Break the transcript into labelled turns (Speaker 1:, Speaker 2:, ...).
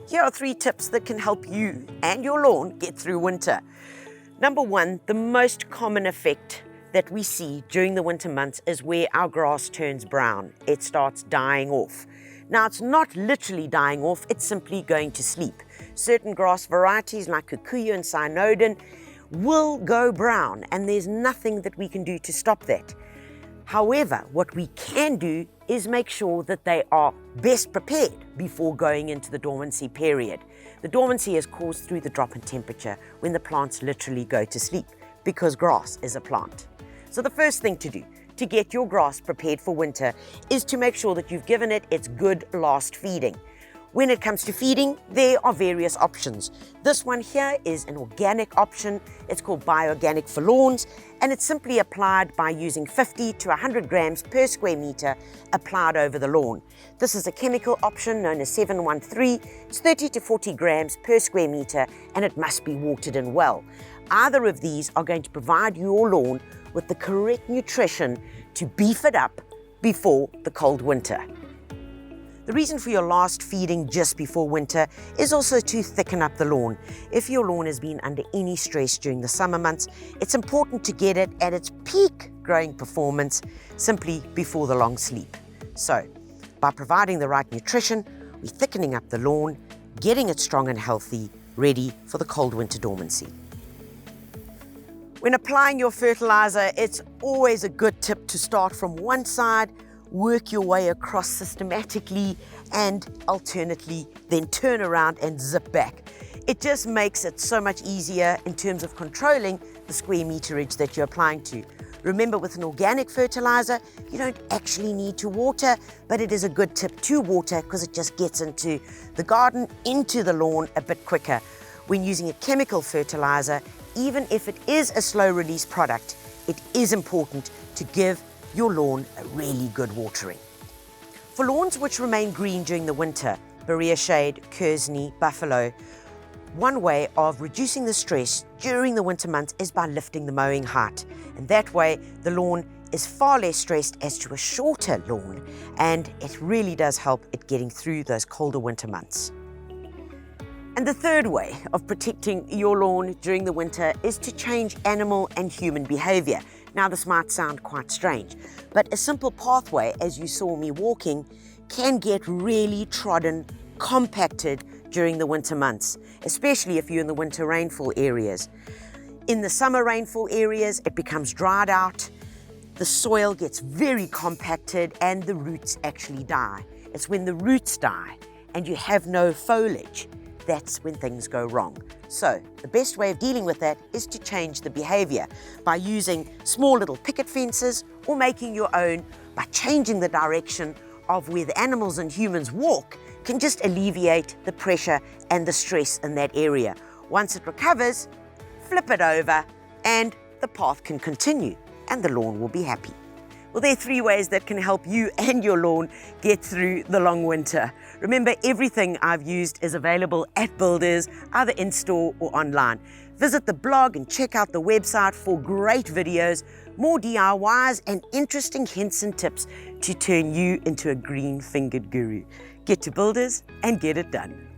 Speaker 1: Here are 3 tips that can help you and your lawn get through winter. Number 1, the most common effect that we see during the winter months is where our grass turns brown. It starts dying off. Now, it's not literally dying off, it's simply going to sleep. Certain grass varieties like kikuyu and cynodon will go brown, and there's nothing that we can do to stop that. However, what we can do is make sure that they are best prepared before going into the dormancy period. The dormancy is caused through the drop in temperature when the plants literally go to sleep, because grass is a plant. So the first thing to do to get your grass prepared for winter is to make sure that you've given it its good last feeding. When it comes to feeding, there are various options. This one here is an organic option. It's called bioorganic for lawns, and it's simply applied by using 50 to 100 grams per square meter applied over the lawn. This is a chemical option known as 713. It's 30 to 40 grams per square meter, and it must be watered in well. Either of these are going to provide your lawn with the correct nutrition to beef it up before the cold winter. The reason for your last feeding just before winter is also to thicken up the lawn. If your lawn has been under any stress during the summer months, it's important to get it at its peak growing performance simply before the long sleep. So, by providing the right nutrition, we're thickening up the lawn, getting it strong and healthy, ready for the cold winter dormancy. When applying your fertilizer, it's always a good tip to start from one side, work your way across systematically, and alternately then turn around and zip back. It just makes it so much easier in terms of controlling the square meterage that you're applying to. Remember, with an organic fertilizer, you don't actually need to water, but it is a good tip to water because it just gets into the garden, into the lawn a bit quicker. When using a chemical fertilizer, even if it is a slow release product, it is important to give your lawn a really good watering. For lawns which remain green during the winter, Berea Shade, Kearsney, Buffalo, one way of reducing the stress during the winter months is by lifting the mowing height. And that way, the lawn is far less stressed as to a shorter lawn, and it really does help it getting through those colder winter months. And the third way of protecting your lawn during the winter is to change animal and human behavior. Now, this might sound quite strange, but a simple pathway, as you saw me walking, can get really trodden, compacted during the winter months, especially if you're in the winter rainfall areas. In the summer rainfall areas, it becomes dried out, the soil gets very compacted, and the roots actually die. It's when the roots die and you have no foliage, that's when things go wrong. So the best way of dealing with that is to change the behavior by using small little picket fences or making your own by changing the direction of where the animals and humans walk can just alleviate the pressure and the stress in that area. Once it recovers, flip it over and the path can continue and the lawn will be happy. Well, there are 3 ways that can help you and your lawn get through the long winter. Remember, everything I've used is available at Builders, either in-store or online. Visit the blog and check out the website for great videos, more DIYs, and interesting hints and tips to turn you into a green-fingered guru. Get to Builders and get it done.